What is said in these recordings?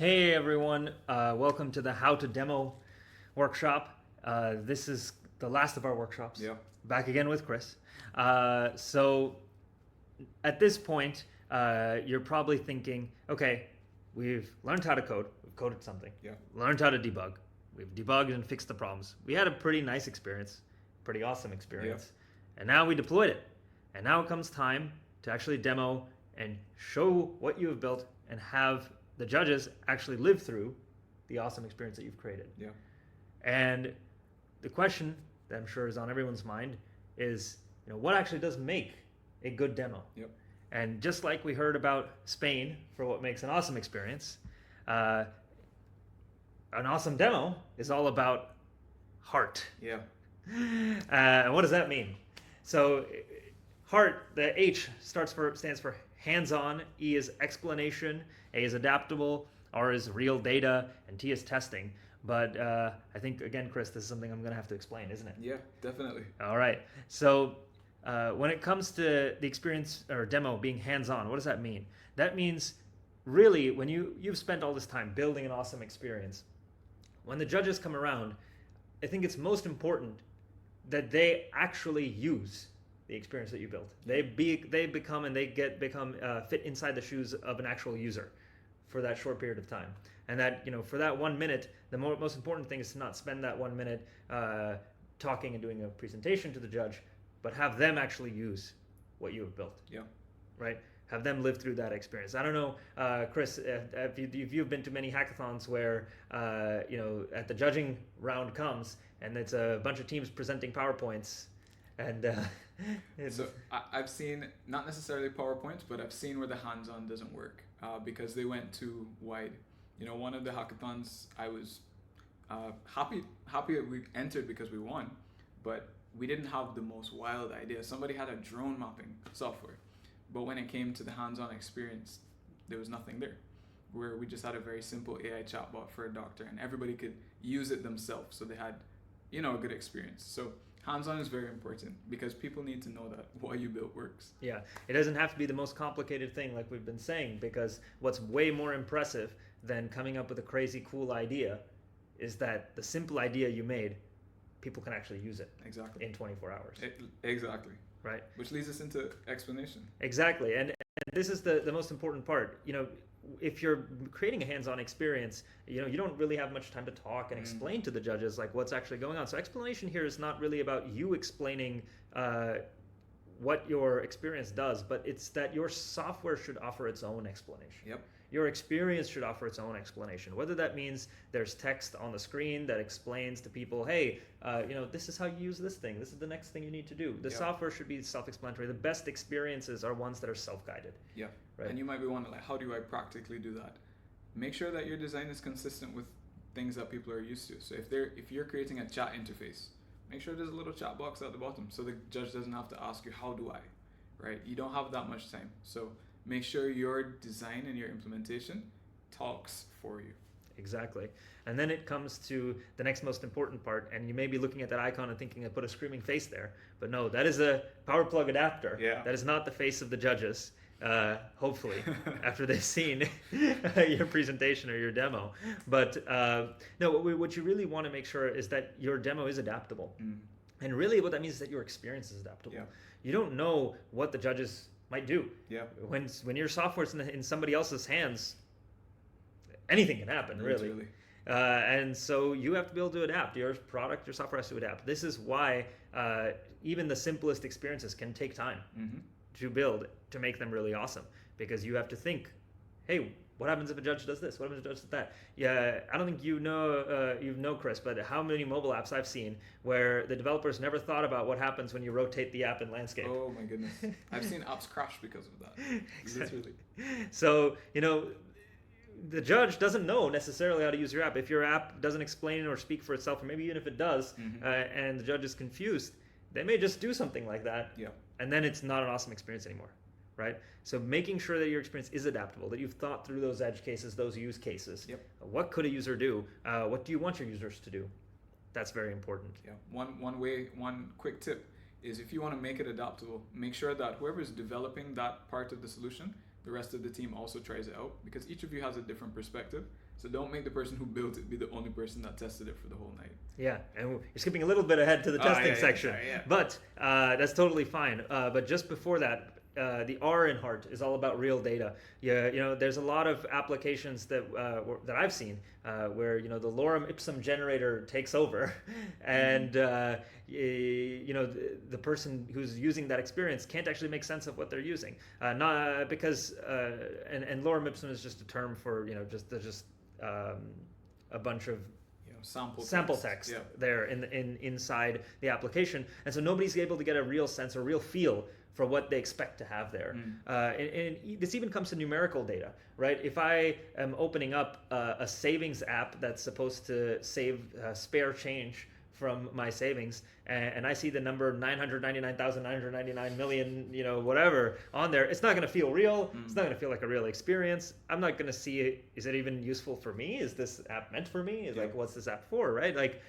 Hey everyone, welcome to the How to Demo workshop. This is the last of our workshops. Yeah. Back again with Chris. So at this point, you're probably thinking, okay, we've learned how to code, we've coded something, Yeah. learned how to debug, we've debugged and fixed the problems. We had a pretty nice experience, pretty awesome experience, and now we deployed it. And now it comes time to actually demo and show what you have built and have the judges actually live through the awesome experience that you've created. Yeah. And the question that I'm sure is on everyone's mind is, what actually does make a good demo? Yep. And just like we heard about Spain for what makes an awesome experience, an awesome demo is all about heart. Yeah. And what does that mean? So heart, the H stands for hands-on, E is explanation, A is adaptable, R is real data, and T is testing. But I think, again, Chris, this is something I'm going to have to explain, isn't it? Yeah, definitely. All right. So when it comes to the experience or demo being hands-on, what does that mean? That means really when you've spent all this time building an awesome experience, when the judges come around, I think it's most important that they actually use the experience that you built. They become fit inside the shoes of an actual user for that short period of time. And that, for that 1 minute, the most important thing is to not spend that 1 minute talking and doing a presentation to the judge, but have them actually use what you have built. Yeah. Right? Have them live through that experience. I don't know, Chris, if you've been to many hackathons where, at the judging round comes and it's a bunch of teams presenting PowerPoints and So I've seen, not necessarily PowerPoint, but I've seen where the hands-on doesn't work because they went too wide. One of the hackathons, I was happy that we entered because we won, but we didn't have the most wild idea. Somebody had a drone mapping software, but when it came to the hands-on experience, there was nothing there. Where we just had a very simple AI chatbot for a doctor, and everybody could use it themselves, so they had, a good experience. So hands-on is very important because people need to know that what you built works. Yeah, it doesn't have to be the most complicated thing like we've been saying, because what's way more impressive than coming up with a crazy cool idea is that the simple idea you made, people can actually use it Exactly. in 24 hours. Exactly. Right. Which leads us into explanation. Exactly. And this is the most important part. If you're creating a hands-on experience, you don't really have much time to talk and explain to the judges like what's actually going on. So explanation here is not really about you explaining what your experience does, but it's that your software should offer its own explanation. Yep. Your experience should offer its own explanation. Whether that means there's text on the screen that explains to people, hey, this is how you use this thing. This is the next thing you need to do. The software should be self-explanatory. The best experiences are ones that are self-guided. Yeah. Right. And you might be wondering, how do I practically do that? Make sure that your design is consistent with things that people are used to. So if you're creating a chat interface, make sure there's a little chat box at the bottom so the judge doesn't have to ask you, how do I? Right? You don't have that much time. So make sure your design and your implementation talks for you. Exactly. And then it comes to the next most important part, and you may be looking at that icon and thinking I put a screaming face there, but no, that is a power plug adapter. Yeah. That is not the face of the judges, hopefully, after they've seen your presentation or your demo. But no, what you really want to make sure is that your demo is adaptable. And really what that means is that your experience is adaptable. Yeah. You don't know what the judges might do. Yeah. When your software's in somebody else's hands, anything can happen, really. And so you have to be able to adapt. Your product, your software has to adapt. This is why even the simplest experiences can take time to build to make them really awesome, because you have to think, hey, what happens if a judge does this? What happens if a judge does that? Yeah, I don't think you know, Chris, but how many mobile apps I've seen where the developers never thought about what happens when you rotate the app in landscape. Oh my goodness. I've seen apps crash because of that. Exactly. So, the judge doesn't know necessarily how to use your app. If your app doesn't explain or speak for itself, or maybe even if it does, and the judge is confused, they may just do something like that, and then it's not an awesome experience anymore. Right? So making sure that your experience is adaptable, that you've thought through those edge cases, those use cases. What could a user do? What do you want your users to do? That's very important. Yeah. One quick tip is if you want to make it adaptable, make sure that whoever is developing that part of the solution the rest of the team also tries it out, because each of you has a different perspective. So don't make the person who built it be the only person that tested it for the whole night. Yeah, and you're skipping a little bit ahead to the testing section, but that's totally fine. But just before that, the R in Heart is all about real data. Yeah, you know, there's a lot of applications that I've seen where, you know, the lorem ipsum generator takes over, and you know, the person who's using that experience can't actually make sense of what they're using. Not because and lorem ipsum is just a term for, you know, just a bunch of sample text there inside the application, and so nobody's able to get a real sense or real feel for what they expect to have there. And this even comes to numerical data, right? If I am opening up a savings app that's supposed to save spare change from my savings, and I see the number 999,999 million, you know, whatever on there, it's not going to feel real. It's not going to feel like a real experience. I'm not going to see it. Is it even useful for me? Is this app meant for me? Is like, what's this app for, right? Like,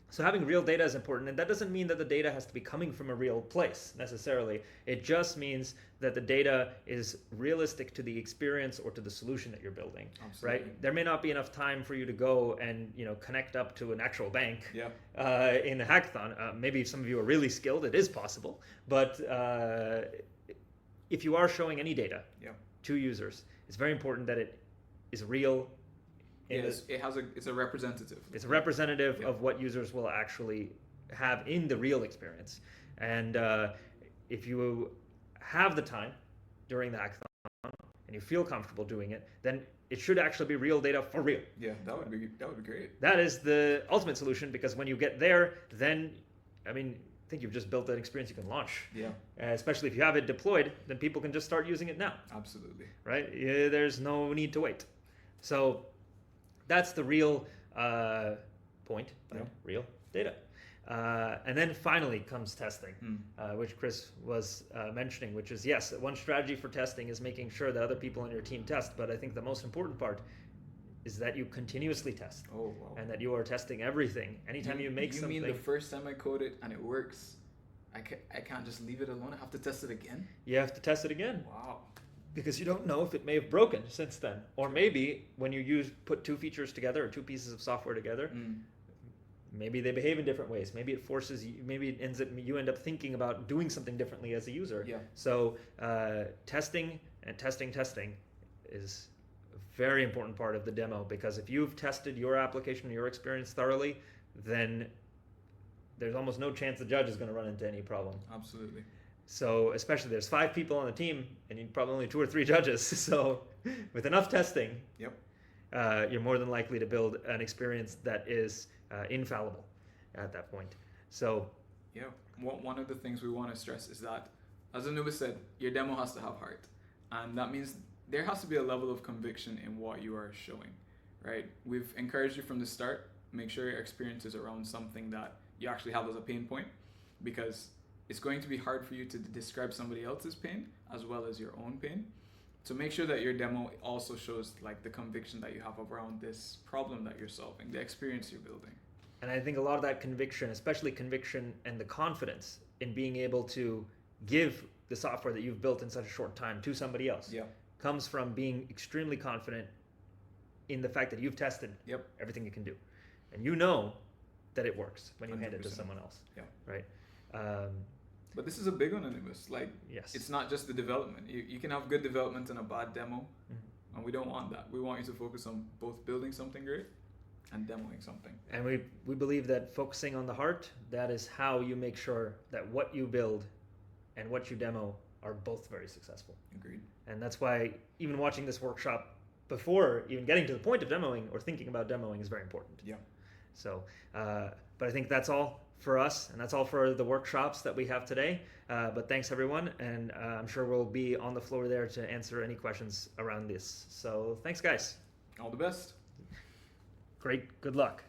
so having real data is important, and that doesn't mean that the data has to be coming from a real place necessarily. It just means that the data is realistic to the experience or to the solution that you're building. Absolutely. Right? There may not be enough time for you to go and, you know, connect up to an actual bank in a hackathon. Maybe some of you are really skilled. It is possible, but if you are showing any data to users, it's very important that it is real. It's a representative. It's a representative of what users will actually have in the real experience. And if you have the time during the hackathon and you feel comfortable doing it, then it should actually be real data for real. Yeah, that would be great. That is the ultimate solution, because when you get there, then, I mean, I think you've just built an experience you can launch. Yeah. Especially if you have it deployed, then people can just start using it now. Absolutely. Right? There's no need to wait. So that's the real point, real data. And then finally comes testing, which Chris was mentioning, which is, yes, one strategy for testing is making sure that other people on your team test, but I think the most important part is that you continuously test. Oh, wow. And that you are testing everything. Anytime you make something... You mean the first time I code it and it works, I can't just leave it alone? I have to test it again? You have to test it again. Wow. Because you don't know if it may have broken since then. Or maybe when you put two features together or two pieces of software together, maybe they behave in different ways. Maybe it forces you, maybe it ends up, you end up thinking about doing something differently as a user. Yeah. So testing is a very important part of the demo, because if you've tested your application, your experience thoroughly, then there's almost no chance the judge is going to run into any problem. Absolutely. So especially there's 5 people on the team and you probably only 2 or 3 judges. So with enough testing, you're more than likely to build an experience that is infallible at that point. So one of the things we want to stress is that, as Anubis said, your demo has to have heart. And that means there has to be a level of conviction in what you are showing, right? We've encouraged you from the start, make sure your experience is around something that you actually have as a pain point, because it's going to be hard for you to describe somebody else's pain as well as your own pain. So make sure that your demo also shows like the conviction that you have around this problem that you're solving, the experience you're building. And I think a lot of that conviction, especially conviction and the confidence in being able to give the software that you've built in such a short time to somebody else, comes from being extremely confident in the fact that you've tested everything you can do. And you know that it works when you 100%. Hand it to someone else. Right? But this is a big one, Anubis. Like, it's not just the development. You can have good development and a bad demo, and we don't want that. We want you to focus on both building something great and demoing something. And we believe that focusing on the heart, that is how you make sure that what you build and what you demo are both very successful. Agreed. And that's why even watching this workshop before even getting to the point of demoing or thinking about demoing is very important. Yeah. So, but I think that's all for us, and that's all for the workshops that we have today. But thanks everyone, and I'm sure we'll be on the floor there to answer any questions around this. So thanks guys. All the best. Great, good luck.